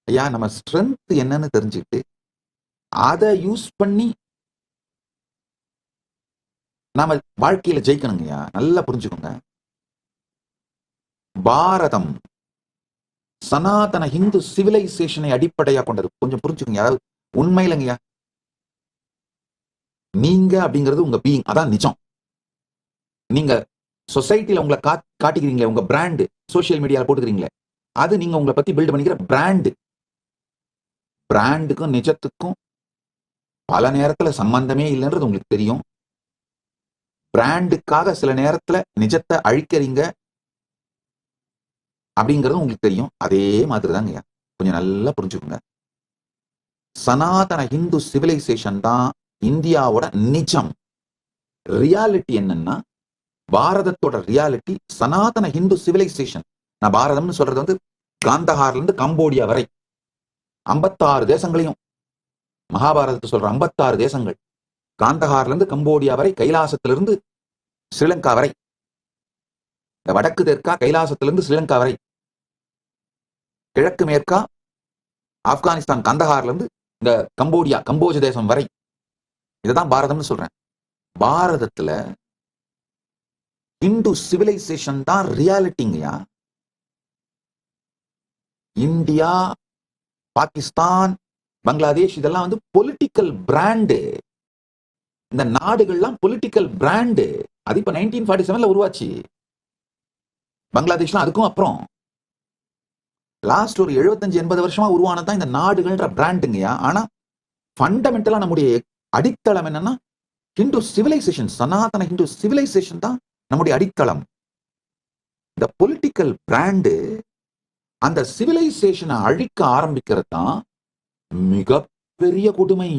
ஐயா நம்ம ஸ்ட்ரென்த் என்னன்னு தெரிஞ்சுக்கிட்டு அதை யூஸ் பண்ணி நாம வாழ்க்கையில ஜெயிக்கணுங்கய்யா. நல்லா புரிஞ்சுக்கோங்க. பாரதம் சனாதன ஹிந்து சிவிலைசேஷனை அடிப்படையா கொண்டது. கொஞ்சம் புரிஞ்சுக்கோங்க. அதாவது உண்மை இல்லைங்கய்யா. நீங்க அப்படிங்கிறது உங்க பீயிங், அதான் நிஜம். நீங்க சொசைட்டில உங்களை காட்டிக்கிறீங்களே, உங்க பிராண்டு சோசியல் மீடியால போட்டுக்கிறீங்களே, அது நீங்க உங்களை பத்தி பில்ட் பண்ணிக்கிற பிராண்டு. பிராண்டுக்கும் நிஜத்துக்கும் பல நேரத்துல சம்பந்தமே இல்லைன்றது உங்களுக்கு தெரியும். பிராண்டுக்காக சில நேரத்துல நிஜத்தை அழிக்கிறீங்க அப்படிங்கிறது உங்களுக்கு தெரியும். அதே மாதிரி தாங்க. கொஞ்சம் நல்லா புரிஞ்சுக்கோங்க. சனாதன ஹிந்து சிவிலைசேஷன் தான் இந்தியாவோட நிஜம். ரியாலிட்டி என்னன்னா, பாரதத்தோட ரியாலிட்டி சனாதன ஹிந்து சிவிலைசேஷன். நான் பாரதம்னு சொல்றது வந்து காந்தஹார்ல இருந்து கம்போடியா வரை 56 தேசங்களையும், மகாபாரதத்தை சொல்ற 56 தேசங்கள், காந்தஹார்ல இருந்து கம்போடியா வரை, கைலாசத்திலிருந்து ஸ்ரீலங்கா வரை, இந்த வடக்கு தெற்கா கைலாசத்திலிருந்து ஸ்ரீலங்கா வரை, கிழக்கு மேற்கா ஆப்கானிஸ்தான் கந்தஹார்ல இருந்து இந்த கம்போடியா கம்போஜ தேசம் வரை, இதுதான் பாரதம்னு சொல்றேன். பாரதத்துல இந்து சிவிலைசேஷன் தான் ரியாலிட்டிங்கயா. இந்தியா, பாகிஸ்தான், பங்களாதேஷ் இதெல்லாம் வந்து பொலிட்டிக்கல் பிராண்டு. இந்த நாடுகள்லாம் பொலிட்டிக்கல் பிராண்டு. அது இப்ப 1947 உருவாச்சு. பங்களாதேஷ்லாம் அதுக்கும் அப்புறம் லாஸ்ட் ஒரு 75-80 வருஷமா உருவானதான் இந்த நாடுகள்ன்ற பிராண்டுங்கயா. ஆனா ஃபண்டமெண்டலா நம்முடைய அடித்தளம் என்னன்னா ஹிந்து சிவிலைசேஷன், சனாதன ஹிந்து சிவிலைசேஷன் தான் நம்முடைய அடித்தளம். இந்த பொலிட்டிக்கல் பிராண்டு அந்த சிவிலைசேஷனை அழிக்க ஆரம்பிக்கிறது தான் மிகப்பெரிய கொடுமை.